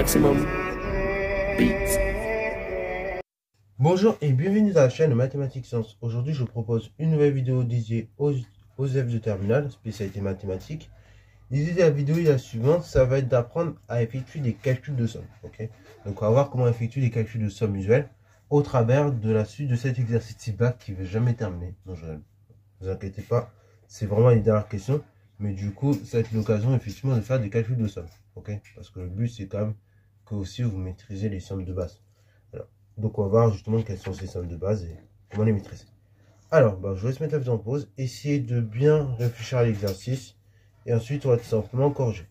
Maximum Beats. Bonjour et bienvenue dans la chaîne Mathématiques Sciences. Aujourd'hui, je vous propose une nouvelle vidéo dédiée aux élèves de terminale, spécialité mathématiques. L'idée de la vidéo est la suivante, ça va être d'apprendre à effectuer des calculs de somme. Ok, donc on va voir comment effectuer des calculs de somme usuelle au travers de la suite de cet exercice-là qui ne va jamais terminer. Donc, ne vous inquiétez pas, c'est vraiment les dernières questions. Mais du coup, ça va être l'occasion effectivement de faire des calculs de somme. Ok, parce que le but c'est quand même que aussi vous maîtrisez les sommes de base. Alors, donc on va voir justement quelles sont ces sommes de base et comment les maîtriser. Alors, je vous laisse mettre la vidéo en pause, essayez de bien réfléchir à l'exercice et ensuite on va tout simplement corriger.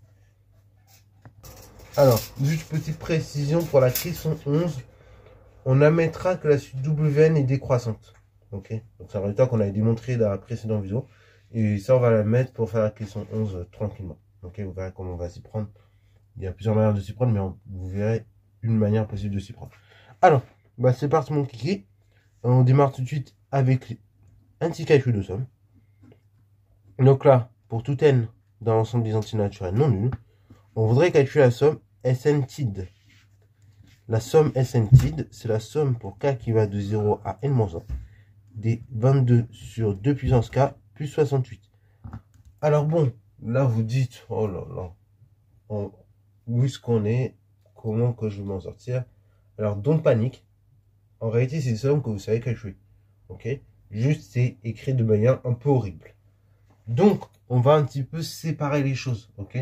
Alors, juste petite précision pour la question 11, on admettra que la suite WN est décroissante. Ok, donc c'est un résultat qu'on avait démontré dans la précédente vidéo et ça on va la mettre pour faire la question 11 tranquillement. Ok, vous verrez comment on va s'y prendre. Il y a plusieurs manières de s'y prendre, mais vous verrez une manière possible de s'y prendre. Alors, c'est parti mon kiki. On démarre tout de suite avec un petit calcul de somme. Donc là, pour tout n dans l'ensemble des entiers naturels non nuls, on voudrait calculer la somme SN-TID. La somme SN-TID, c'est la somme pour k qui va de 0 à n-1 des 22 sur 2 puissance k plus 68. Alors bon, là vous dites, oh là là, où est-ce qu'on est, comment que je vais m'en sortir. Alors don't panique, en réalité c'est une somme que vous savez calculer, ok, juste c'est écrit de manière un peu horrible. Donc on va un petit peu séparer les choses, ok.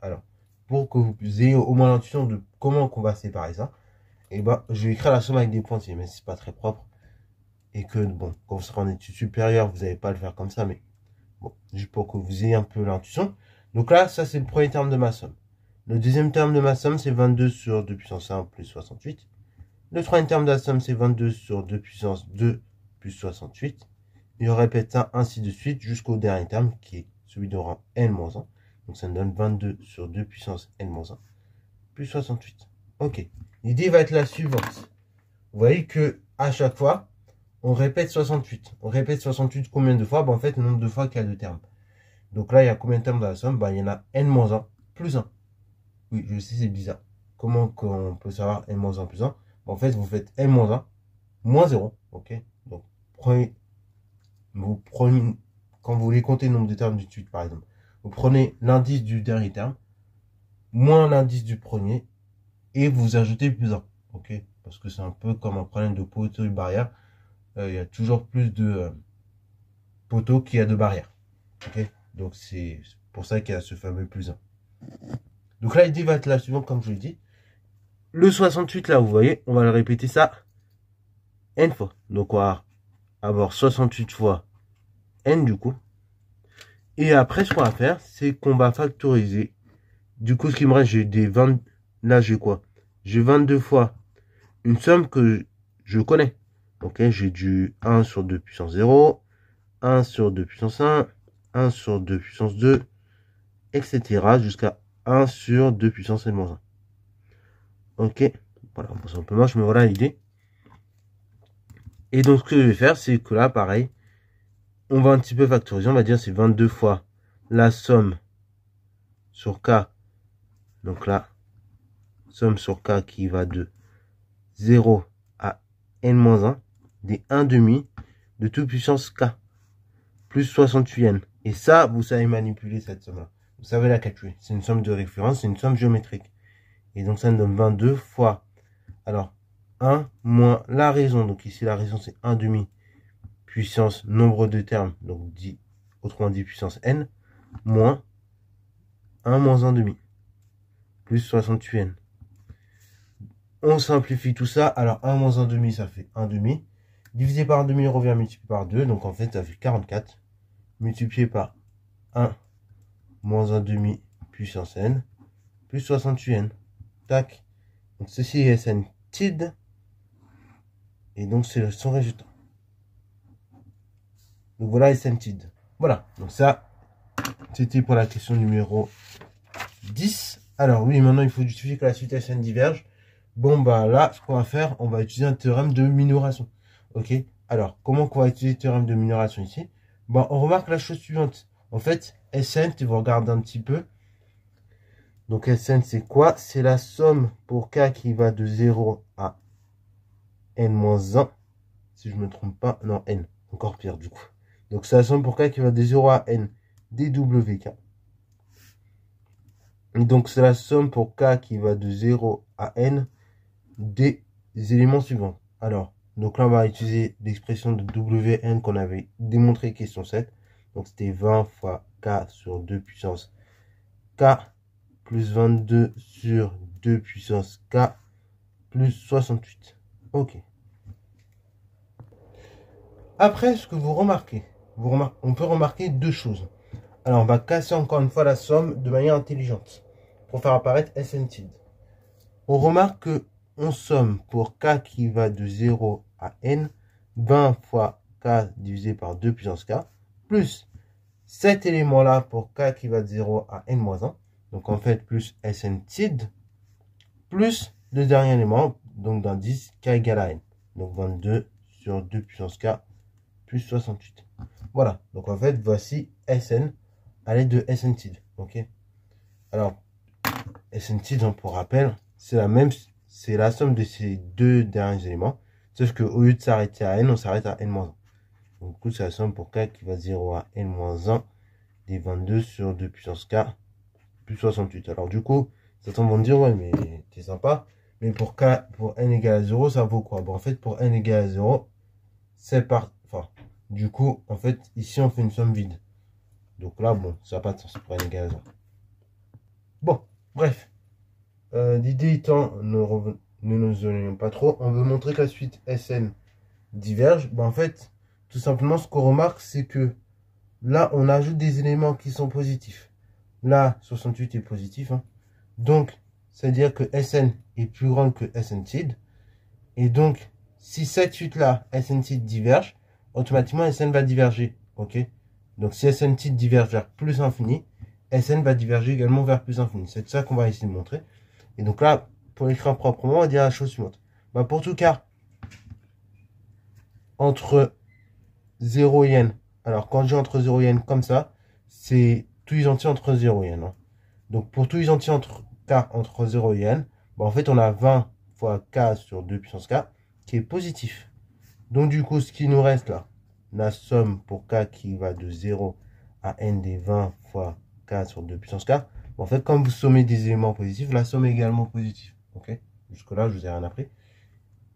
Alors pour que vous ayez au moins l'intuition de comment qu'on va séparer ça, et je vais écrire la somme avec des pointillés, mais c'est pas très propre, et que bon, quand vous serez en études supérieures vous n'allez pas le faire comme ça, mais bon, juste pour que vous ayez un peu l'intuition. Donc là, ça c'est le premier terme de ma somme. Le deuxième terme de ma somme, c'est 22 sur 2 puissance 1 plus 68. Le troisième terme de la somme, c'est 22 sur 2 puissance 2 plus 68. Et on répète ça ainsi de suite jusqu'au dernier terme, qui est celui de rang n-1. Donc ça nous donne 22 sur 2 puissance n-1 plus 68. Ok. L'idée va être la suivante. Vous voyez que à chaque fois, on répète 68. On répète 68 combien de fois? En fait, le nombre de fois qu'il y a de termes. Donc là, il y a combien de termes dans la somme? Il y en a n-1 plus 1. Oui, je sais, c'est bizarre. Comment qu'on peut savoir n-1 plus 1? En fait, vous faites n-1 moins 0. Ok. Donc, vous prenez, quand vous voulez compter le nombre de termes du suite, par exemple, vous prenez l'indice du dernier terme, moins l'indice du premier, et vous ajoutez plus 1. Ok. Parce que c'est un peu comme un problème de poteau et barrière. Il y a toujours plus de poteaux qu'il y a de barrières. Ok. Donc, c'est pour ça qu'il y a ce fameux plus 1. Donc là, l'idée va être la suivante, comme je l'ai dit. Le 68, là, vous voyez, on va le répéter ça n fois. Donc, on va avoir 68 fois n, du coup. Et après, ce qu'on va faire, c'est qu'on va factoriser. Du coup, ce qui me reste, j'ai des 20... Là, j'ai quoi? J'ai 22 fois une somme que je connais. Ok, j'ai du 1 sur 2 puissance 0, 1 sur 2 puissance 1, 1 sur 2 puissance 2, etc. jusqu'à 1 sur 2 puissance n-1. Ok, voilà, tout simplement, je me voilà l'idée. Et donc, ce que je vais faire, c'est que là, pareil, on va un petit peu factoriser. On va dire c'est 22 fois la somme sur k. Donc là, somme sur k qui va de 0 à n-1 des 1 demi de toute puissance k plus 68n. Et ça, vous savez manipuler cette somme-là. Vous savez la calculer. C'est une somme de référence, c'est une somme géométrique. Et donc, ça nous donne 22 fois. Alors, 1 moins la raison. Donc ici, la raison, c'est 1 demi puissance nombre de termes. Donc, autrement dit, puissance n. Moins 1 moins 1 demi. Plus 68n. On simplifie tout ça. Alors, 1 moins 1 demi, ça fait 1 demi. Divisé par 1 demi, on revient multiplié par 2. Donc, en fait, ça fait 44. Multiplié par 1 moins 1 demi puissance n. Plus 68n. Tac. Donc, ceci est SN TID. Et donc, c'est son résultat. Donc, voilà SN TID. Voilà. Donc, ça, c'était pour la question numéro 10. Alors, oui, maintenant, il faut justifier que la suite SN diverge. Bon, là, ce qu'on va faire, on va utiliser un théorème de minoration. Ok. Alors, comment qu'on va utiliser le théorème de minoration ici? On remarque la chose suivante. En fait, SN, tu vas regarder un petit peu. Donc Sn c'est quoi? C'est la somme pour k qui va de 0 à n-1. Si je ne me trompe pas, non, n. Encore pire du coup. Donc c'est la somme pour k qui va de 0 à n dwk. Donc c'est la somme pour k qui va de 0 à n des éléments suivants. Alors, donc là on va utiliser l'expression de wn qu'on avait démontré question 7. Donc c'était 20 fois k sur 2 puissance k plus 22 sur 2 puissance k plus 68. Ok. Après, ce que vous remarquez, on peut remarquer deux choses. Alors, on va casser encore une fois la somme de manière intelligente pour faire apparaître SN-TID. On remarque que on somme pour k qui va de 0 à n 20 fois k divisé par 2 puissance k plus cet élément-là pour k qui va de 0 à n-1. Donc, en fait, plus SN-TID plus le dernier élément, donc d'indice k égale à n. Donc, 22 sur 2 puissance k plus 68. Voilà, donc en fait, voici Sn à l'aide de SN-TID. Ok. Alors, SN-TID, pour rappel, c'est la somme de ces deux derniers éléments, sauf qu'au lieu de s'arrêter à n, on s'arrête à n-1. Donc, du coup, c'est la somme pour k qui va de 0 à n-1 des 22 sur 2 puissance k plus 68. Alors, du coup, certains vont me dire, ouais, mais t'es sympa, mais pour n égale à 0, ça vaut quoi? Bon, en fait, pour n égale à 0, c'est du coup, en fait, ici, on fait une somme vide. Donc là, bon, ça n'a pas de sens pour n égale à 0. Bon, bref. L'idée étant, ne nous éloignons pas trop. On veut montrer que la suite Sn diverge. En fait, tout simplement, ce qu'on remarque, c'est que là, on ajoute des éléments qui sont positifs. Là, 68 est positif. Donc, c'est-à-dire que Sn est plus grand que Sn-TID. Et donc, si cette suite-là, Sn-TID diverge, automatiquement Sn va diverger. Ok. Donc si Sn-TID diverge vers plus infini, Sn va diverger également vers plus infini. C'est ça qu'on va essayer de montrer. Et donc là, pour l'écrire proprement, on va dire la chose suivante. Pour tout cas, entre 0 et n. Alors quand je dis entre 0 et n comme ça, c'est tout entier entre 0 et n. Donc pour tout entier entre 0 et n, en fait on a 20 fois k sur 2 puissance k qui est positif. Donc du coup, ce qui nous reste là, la somme pour k qui va de 0 à n des 20 fois k sur 2 puissance k. En fait, comme vous sommez des éléments positifs, la somme est également positive. Ok. Jusque là, je vous ai rien appris.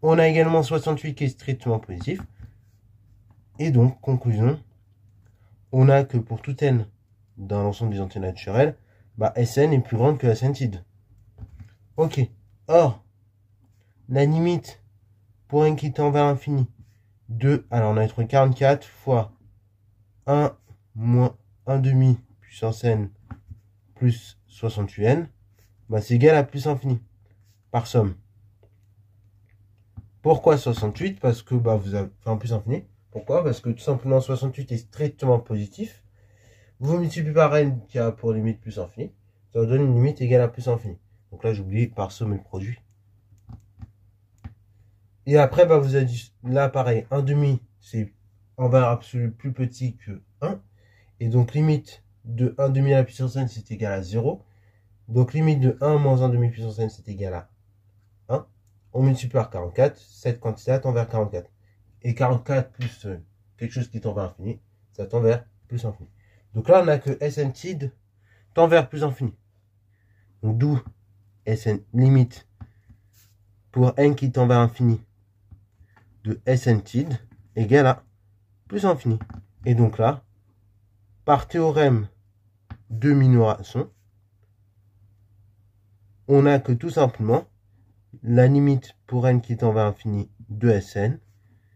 On a également 68 qui est strictement positif. Et donc, conclusion, on a que pour tout n dans l'ensemble des entiers naturels, Sn est plus grande que Sn-TID. Ok. Or, la limite pour n qui tend vers l'infini, 2, alors on a trouvé 44 fois 1 moins 1 demi puissance n plus 68n, c'est égal à plus infini, par somme. Pourquoi 68? Parce que vous avez en plus infini. Pourquoi? Parce que tout simplement 68 est strictement positif. Vous multipliez par n qui a pour limite plus infini. Ça vous donne une limite égale à plus infini. Donc là j'oublie par somme et produit. Et après, vous avez dit, là, pareil, 1 demi, c'est en valeur absolue plus petit que 1. Et donc, limite de 1 demi à la puissance n, c'est égal à 0. Donc, limite de 1 moins 1 demi puissance n, c'est égal à 1. On multiplie par 44. Cette quantité tend vers 44. Et 44 plus quelque chose qui tend vers l'infini, ça tend vers plus infini. Donc là, on a que Sn-TID tend vers plus infini. Donc, d'où Sn limite pour n qui tend vers l'infini de Sn-TID égale à plus infini. Et donc là, par théorème de minoration, on a que tout simplement la limite pour n qui tend vers l'infini de Sn,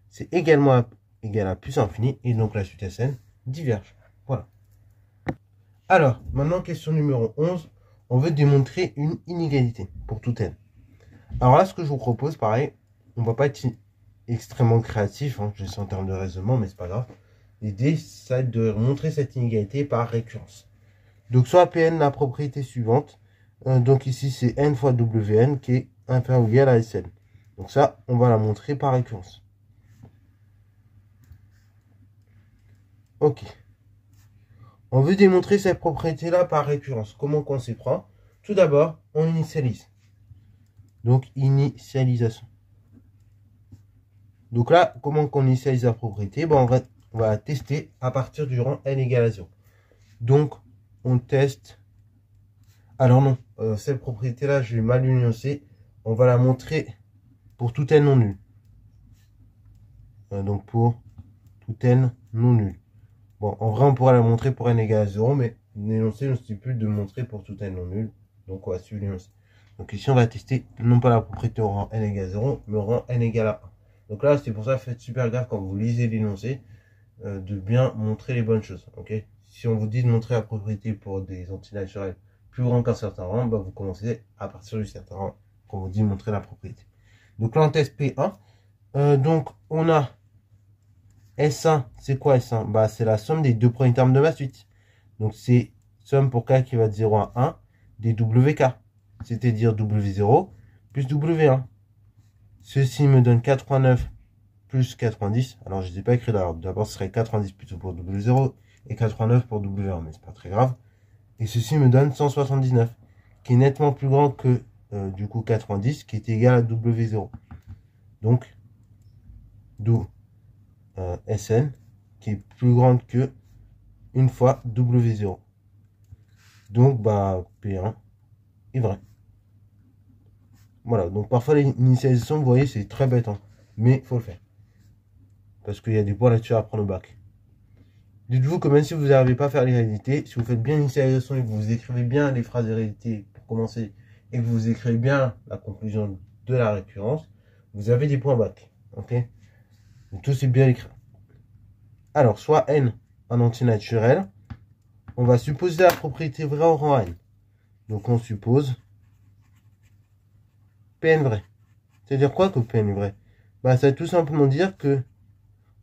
c'est également égal à plus infini, et donc la suite Sn diverge. Voilà. Alors, maintenant, question numéro 11, on veut démontrer une inégalité pour tout n. Alors là, ce que je vous propose, pareil, on va pas être extrêmement créatif, je sais en termes de raisonnement, mais c'est pas grave. L'idée, c'est de montrer cette inégalité par récurrence. Donc, soit Pn la propriété suivante. Donc ici, c'est n fois Wn qui est inférieur ou égal à Sn. Donc ça, on va la montrer par récurrence. Ok. On veut démontrer cette propriété-là par récurrence. Comment qu'on s'y prend? tout d'abord, on initialise. Donc, initialisation. Donc là, comment qu'on initialise la propriété? Bon, on va tester à partir du rang n égale à 0. Donc, on teste. Alors non, cette propriété-là, je vais mal l'énoncer. On va la montrer pour tout n non nul. Donc, pour tout n non nul. Bon, en vrai, on pourra la montrer pour n égale à 0, mais l'énoncé nous stipule de montrer pour tout n non nul. Donc, on va suivre l'énoncé. Donc ici, on va tester non pas la propriété au rang n égale à 0, mais au rang n égale à 1. Donc là, c'est pour ça, faites super gaffe quand vous lisez l'énoncé, de bien montrer les bonnes choses. Ok. Si on vous dit de montrer la propriété pour des antinaturels plus grands qu'un certain rang, bah vous commencez à partir du certain rang quand on vous dit de montrer la propriété. Donc là, on teste P1. Donc, on a S1. C'est quoi S1? Bah, c'est la somme des deux premiers termes de ma suite. Donc, c'est somme pour K qui va de 0 à 1 des WK. C'est-à-dire W0 plus W1. Ceci me donne 89 plus 90. Alors, je ne les ai pas écrits d'abord. D'abord, ce serait 90 plutôt pour W0 et 89 pour W1, mais c'est pas très grave. Et ceci me donne 179, qui est nettement plus grand que, du coup, 90, qui est égal à W0. Donc, d'où Sn, qui est plus grande que une fois W0. Donc, bah, P1 est vrai. Voilà, donc parfois l'initialisation, vous voyez, c'est très bête, hein, mais il faut le faire. Parce qu'il y a des points là-dessus à prendre au bac. Dites-vous que même si vous n'arrivez pas à faire l'hérédité, si vous faites bien l'initialisation et que vous écrivez bien les phrases d'hérédité pour commencer, et que vous écrivez bien la conclusion de la récurrence, vous avez des points bac. Ok? Donc tout c'est bien écrit. Alors, soit n un antinaturel, on va supposer la propriété vraie au rang n. Donc on suppose Pn vrai. C'est-à-dire quoi que Pn est vrai? Bah, ça veut tout simplement dire que,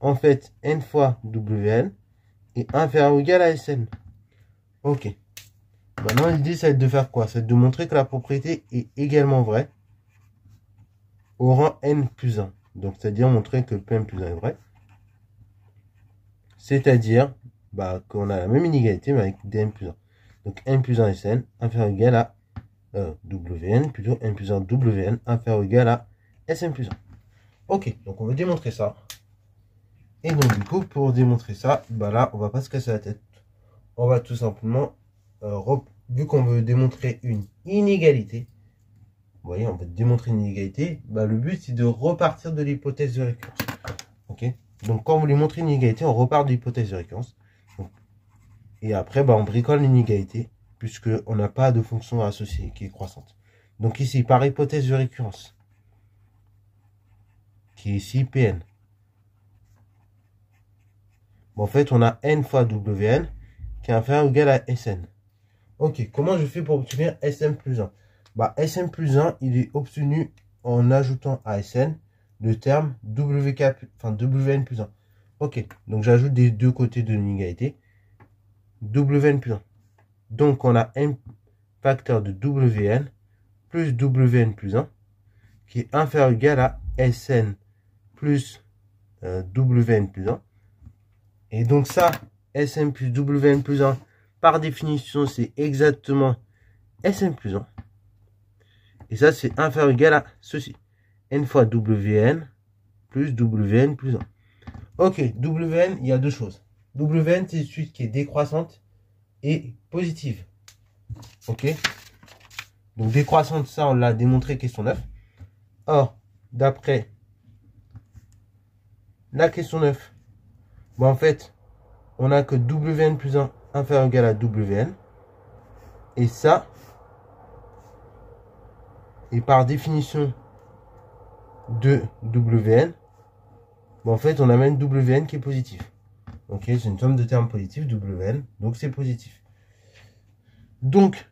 en fait, n fois Wn est inférieur ou égal à Sn. Ok. Maintenant, l'idée, ça va être de faire quoi? Ça va être de montrer que la propriété est également vraie au rang n plus 1. Donc, c'est-à-dire montrer que Pn plus 1 est vrai. C'est-à-dire bah, qu'on a la même inégalité, mais avec dn plus 1. Donc, n plus 1 Sn inférieur ou égal à Wn, plutôt n plus 1 Wn inférieur ou égal à Sn plus 1. Ok, donc on va démontrer ça. Et donc du coup, pour démontrer ça, bah là, on va pas se casser la tête. On va tout simplement, vu qu'on veut démontrer une inégalité, vous voyez, on veut démontrer une inégalité, bah le but c'est de repartir de l'hypothèse de récurrence. Ok, donc quand on voulait montrer une inégalité, on repart de l'hypothèse de récurrence. Donc, et après, bah, on bricole l'inégalité, puisqu'on n'a pas de fonction associée qui est croissante. Donc ici, par hypothèse de récurrence, qui est ici Pn. Bon, en fait, on a n fois Wn qui est inférieur ou égal à Sn. Ok, comment je fais pour obtenir Sn plus 1? Bah, Sn plus 1, il est obtenu en ajoutant à Sn le terme Wk, enfin Wn plus 1. Ok, donc j'ajoute des deux côtés de l'inégalité Wn plus 1. Donc, on a n facteur de Wn plus Wn plus 1 qui est inférieur ou égal à Sn plus Wn plus 1. Et donc ça, Sn plus Wn plus 1, par définition, c'est exactement Sn plus 1. Et ça, c'est inférieur ou égal à ceci. N fois Wn plus Wn plus 1. Ok, Wn, il y a deux choses. Wn, c'est une suite qui est décroissante et positive. Ok. Donc décroissante, ça, on l'a démontré, question 9. Or, d'après la question 9, bon, en fait, on a que Wn plus 1 inférieur ou égal à Wn. Et ça, et par définition de Wn, bon, en fait, on amène Wn qui est positif. Ok, c'est une somme de termes positifs, Wn, donc c'est positif. Donc,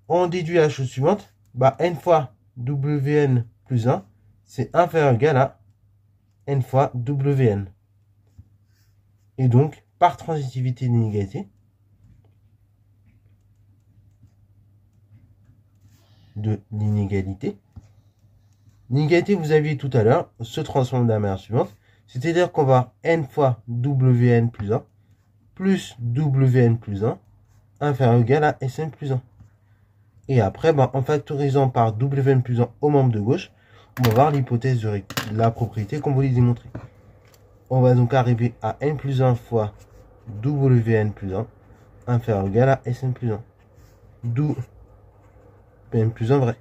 on déduit la chose suivante, bah, n fois Wn plus 1, c'est inférieur ou égal à n fois Wn. Et donc, par transitivité d'inégalité, l'inégalité, vous aviez tout à l'heure, se transforme de la manière suivante. C'est-à-dire qu'on va n fois Wn plus 1, plus Wn plus 1, inférieur ou égal à Sn plus 1. Et après, ben, en factorisant par Wn plus 1 au membre de gauche, on va voir l'hypothèse de la propriété qu'on voulait démontrer. On va donc arriver à n plus 1 fois Wn plus 1 inférieur ou égal à Sn plus 1. D'où Pn plus 1 vrai.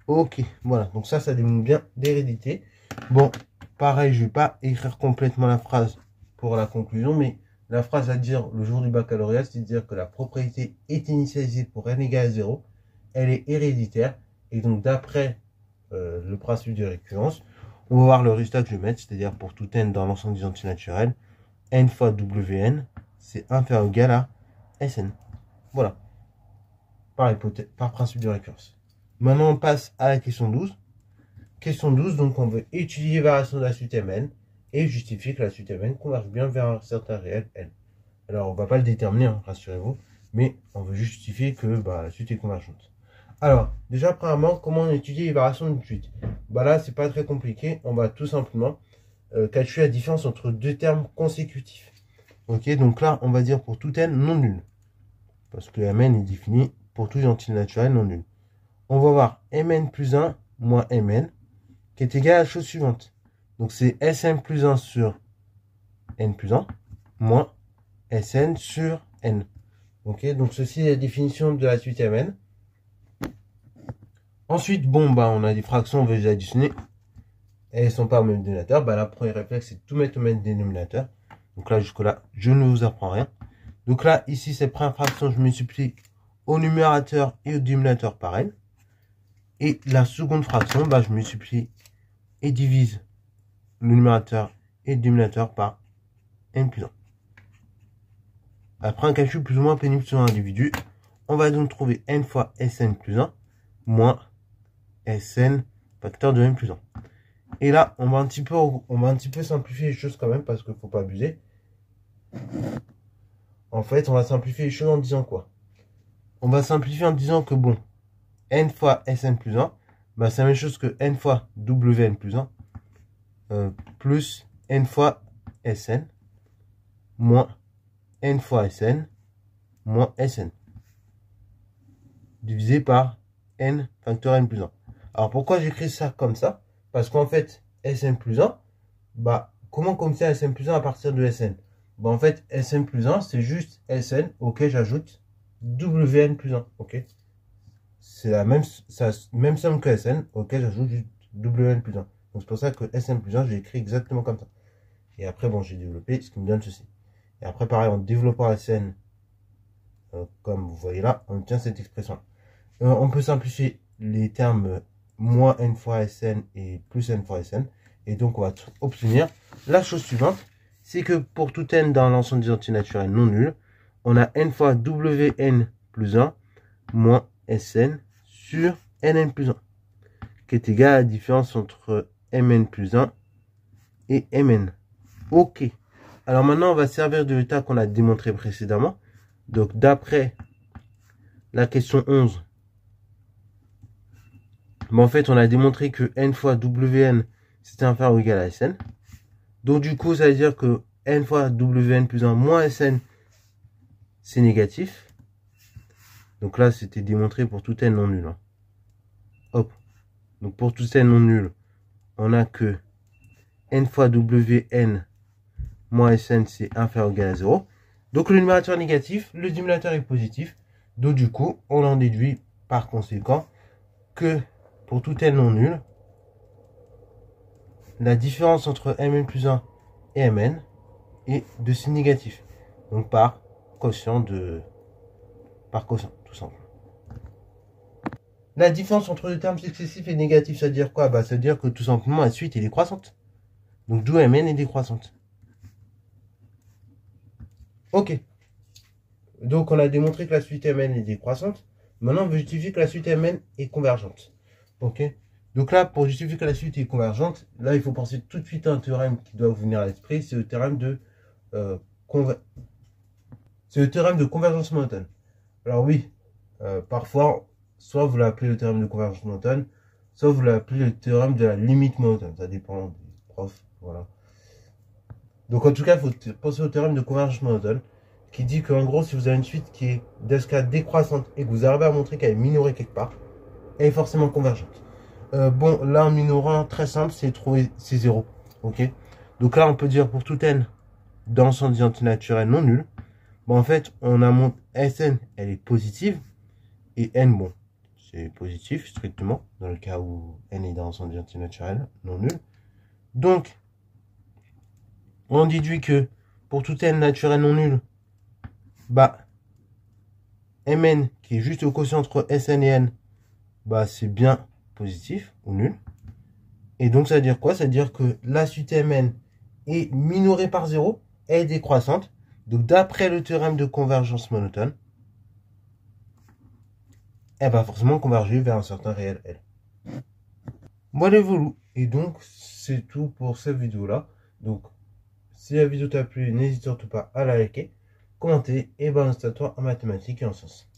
Ok, voilà. Donc ça démontre bien l'hérédité. Bon, pareil, je ne vais pas écrire complètement la phrase pour la conclusion, mais la phrase à dire le jour du baccalauréat, c'est de dire que la propriété est initialisée pour n égale à 0, elle est héréditaire, et donc d'après le principe de récurrence, on va voir le résultat que je vais mettre, c'est-à-dire pour tout n dans l'ensemble des entiers naturels, n fois Wn, c'est inférieur ou égal à Sn. Voilà, par principe de récurrence. Maintenant, on passe à la question 12. Question 12, donc on veut étudier la variation de la suite Mn et justifier que la suite Mn converge bien vers un certain réel N. Alors, on ne va pas le déterminer, hein, rassurez-vous, mais on veut justifier que la suite est convergente. Alors, déjà, premièrement, comment on étudie les variations d'une suite? Là, c'est pas très compliqué. On va tout simplement calculer la différence entre deux termes consécutifs. Ok, donc là, on va dire pour tout n non nul. Parce que Mn est défini pour tous les entiers naturels non nuls. On va voir Mn plus 1 moins Mn qui est égal à la chose suivante. Donc c'est Sn plus 1 sur n plus 1 moins Sn sur n. Ok, donc ceci est la définition de la suite Mn. Ensuite, bon, on a des fractions, on veut les additionner. Elles ne sont pas au même dénominateur. La première réflexe, c'est de tout mettre au même dénominateur. Donc là, jusque-là, je ne vous apprends rien. Donc là, ici, cette première fraction, je multiplie au numérateur et au dénominateur par n. Et la seconde fraction, je multiplie et divise le numérateur et le dénominateur par n plus 1. Après un calcul plus ou moins pénible sur un individu, on va donc trouver n fois Sn plus 1 moins Sn facteur de n plus 1. Et là, on va un petit peu simplifier les choses quand même parce qu'il ne faut pas abuser. En fait, on va simplifier les choses en disant quoi? On va simplifier en disant que bon, n fois Sn plus 1, c'est la même chose que n fois Wn plus 1 plus n fois Sn moins n fois Sn moins Sn divisé par n facteur n plus 1. Alors pourquoi j'écris ça comme ça? Parce qu'en fait, Sn plus 1, comment commencer Sn plus 1 à partir de Sn? En fait, Sn plus 1, c'est juste Sn auquel j'ajoute Wn plus 1. Ok, c'est la même somme que Sn auquel j'ajoute juste Wn plus 1. Donc c'est pour ça que Sn plus 1, j'ai écrit exactement comme ça. Et après, j'ai développé ce qui me donne ceci. Et après, pareil, en développant Sn, comme vous voyez là, on obtient cette expression. On peut simplifier les termes moins n fois Sn et plus n fois Sn. Et donc, on va obtenir la chose suivante. C'est que pour tout n dans l'ensemble des entiers naturels non nuls, on a n fois Wn plus 1 moins Sn sur Nn plus 1. Qui est égal à la différence entre Mn plus 1 et Mn. Ok. Alors maintenant, on va servir de l'état qu'on a démontré précédemment. Donc, d'après la question 11, en fait, on a démontré que n fois Wn, c'était inférieur ou égal à Sn. Donc, du coup, ça veut dire que n fois Wn plus 1 moins Sn, c'est négatif. Donc là, c'était démontré pour tout n non nul. Hein. Hop. Donc, pour tout n non nul, on a que n fois Wn moins Sn, c'est inférieur ou égal à 0. Donc, le numérateur est négatif, le dénominateur est positif. Donc, du coup, on en déduit par conséquent que pour tout n non nul, la différence entre Mn plus 1 et Mn est de signe négatif. Donc, par quotient, tout simplement. La différence entre les termes successifs et négatifs, ça veut dire quoi? Ça veut dire que tout simplement, la suite est décroissante. Donc, d'où Mn est décroissante. Ok. Donc, on a démontré que la suite Mn est décroissante. Maintenant, on veut justifier que la suite Mn est convergente. Ok. Donc là, pour justifier que la suite est convergente, là, il faut penser tout de suite à un théorème qui doit vous venir à l'esprit. C'est le théorème de convergence monotone. Alors oui, parfois, soit vous l'appelez le théorème de convergence monotone, soit vous l'appelez le théorème de la limite monotone. Ça dépend des profs. Voilà. Donc en tout cas, il faut penser au théorème de convergence monotone, qui dit qu'en gros, si vous avez une suite qui est d'escalade décroissante et que vous arrivez à montrer qu'elle est minorée quelque part, elle est forcément convergente. Bon, là, en minorant, très simple, c'est trouver ces zéros. Ok. Donc là, on peut dire pour tout n d'ensemble d'identité naturelle non nulle, bon, en fait, on a mon Sn, elle est positive, et n, bon, c'est positif, strictement, dans le cas où n est dans ensemble d'identité naturelle non nulle. Donc, on déduit que pour tout n naturel non nul, bah, Mn, qui est juste au quotient entre Sn et n, bah, c'est bien positif ou nul. Et donc, ça veut dire quoi? Ça veut dire que la suite Mn est minorée par 0, elle est décroissante. Donc, d'après le théorème de convergence monotone, elle va forcément converger vers un certain réel L. Voilà, voilà. Et donc, c'est tout pour cette vidéo-là. Donc, si la vidéo t'a plu, n'hésite surtout pas à la liker, commenter et balancer toi en mathématiques et en sciences.